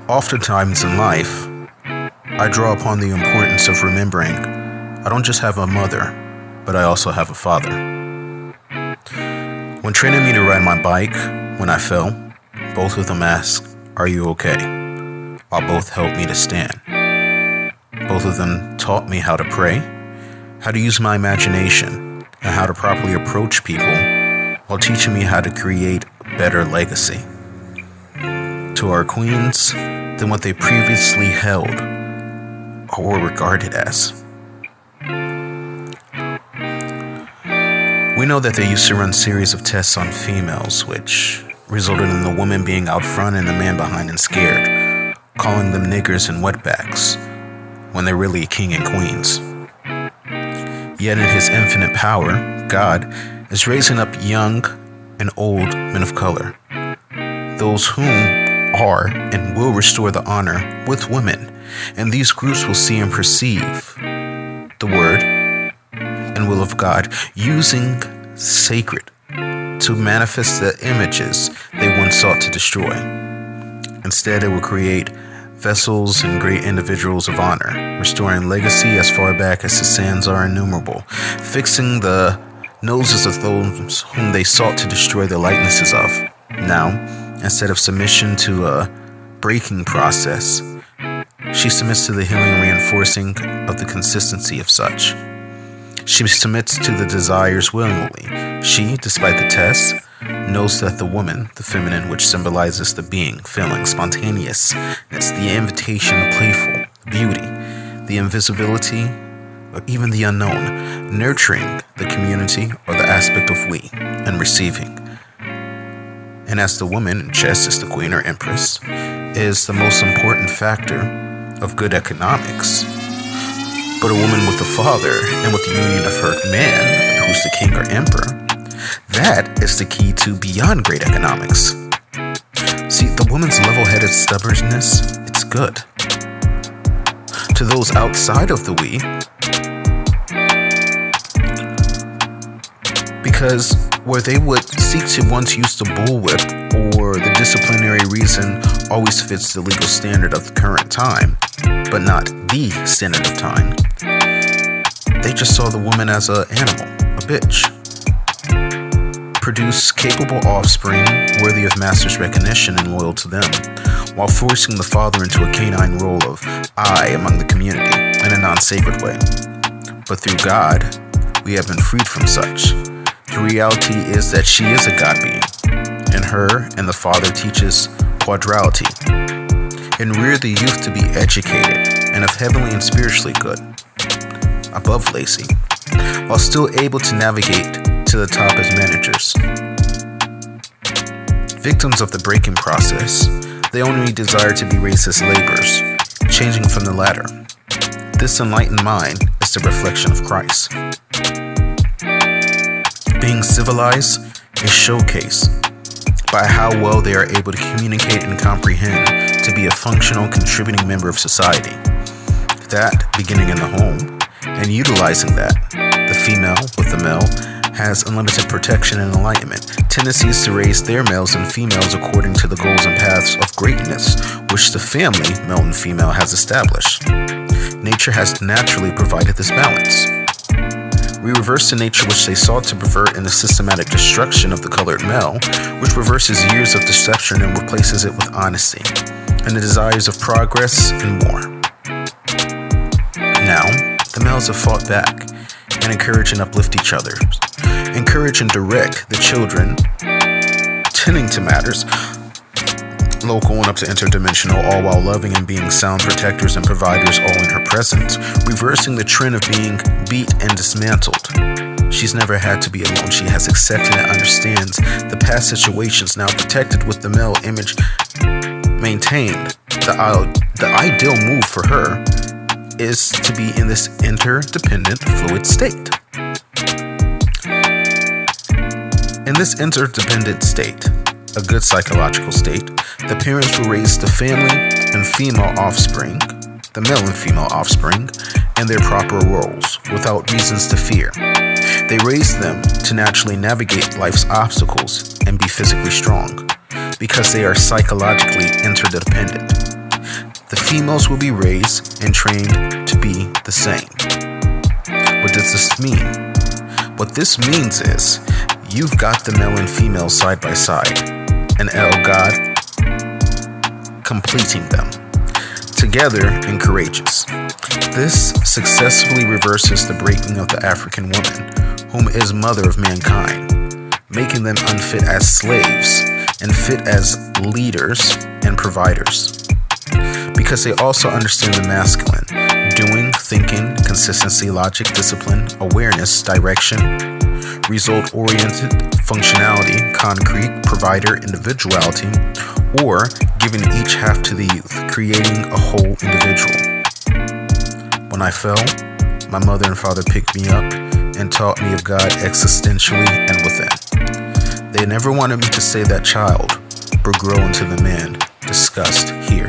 Oftentimes in life, I draw upon the importance of remembering I don't just have a mother, but I also have a father. When training me to ride my bike, when I fell, both of them asked, "Are you okay?" While both helped me to stand. Both of them taught me how to pray, how to use my imagination, and how to properly approach people while teaching me how to create a better legacy to our queens than what they previously held or were regarded as. We know that they used to run series of tests on females, which resulted in the woman being out front and the man behind and scared, calling them niggers and wetbacks, when they're really king and queens. Yet in his infinite power, God is raising up young and old men of color, those whom are and will restore the honor with women, and these groups will see and perceive the word and will of God using sacred to manifest the images they once sought to destroy. Instead, it will create vessels and great individuals of honor, restoring legacy as far back as the sands are innumerable, fixing the noses of those whom they sought to destroy the likenesses of. Now, instead of submission to a breaking process, she submits to the healing and reinforcing of the consistency of such. She submits to the desires willingly. She, despite the test, knows that the woman, the feminine, which symbolizes the being, feeling, spontaneous, it's the invitation of playful, beauty, the invisibility, or even the unknown, nurturing the community or the aspect of we, and receiving. And as the woman in chess is the queen or empress, is the most important factor of good economics. But a woman with a father and with the union of her man, who's the king or emperor, that is the key to beyond great economics. See, the woman's level-headed stubbornness, it's good. To those outside of the we, because where they would seek to once use the bullwhip or the disciplinary reason always fits the legal standard of the current time, but not the standard of time, they just saw the woman as an animal, a bitch. Produce capable offspring worthy of master's recognition and loyal to them, while forcing the father into a canine role of I among the community in a non-sacred way. But through God, we have been freed from such. The reality is that she is a God being, and her and the Father teaches quadrality, and rear the youth to be educated and of heavenly and spiritually good, above lazy, while still able to navigate to the top as managers. Victims of the breaking process, they only desire to be raised as laborers, changing from the latter. This enlightened mind is the reflection of Christ. Being civilized is showcased by how well they are able to communicate and comprehend to be a functional, contributing member of society. That beginning in the home, and utilizing that, the female with the male has unlimited protection and enlightenment, tendencies to raise their males and females according to the goals and paths of greatness, which the family, male and female, has established. Nature has naturally provided this balance. We reverse the nature which they sought to pervert in the systematic destruction of the colored male, which reverses years of deception and replaces it with honesty, and the desires of progress and more. Now, the males have fought back and encourage and uplift each other, encourage and direct the children, tending to matters local and up to interdimensional, all while loving and being sound protectors and providers all in her presence, reversing the trend of being beat and dismantled. She's never had to be alone. She has accepted and understands the past situations, now protected with the male image maintained. The ideal move for her is to be in this interdependent, fluid state. In this interdependent state, a good psychological state, the parents will raise the family and female offspring, the male and female offspring, in their proper roles, without reasons to fear. They raise them to naturally navigate life's obstacles and be physically strong, because they are psychologically interdependent. females will be raised and trained to be the same. What does this mean? What this means is you've got the male and female side by side, and El God completing them, together and courageous. This successfully reverses the breaking of the African woman, whom is mother of mankind, making them unfit as slaves and fit as leaders and providers. Because they also understand the masculine, doing, thinking, consistency, logic, discipline, awareness, direction, result-oriented, functionality, concrete, provider, individuality, or giving each half to the youth, creating a whole individual. When I fell, my mother and father picked me up and taught me of God existentially and within. They never wanted me to stay that child, but grow into the man discussed here.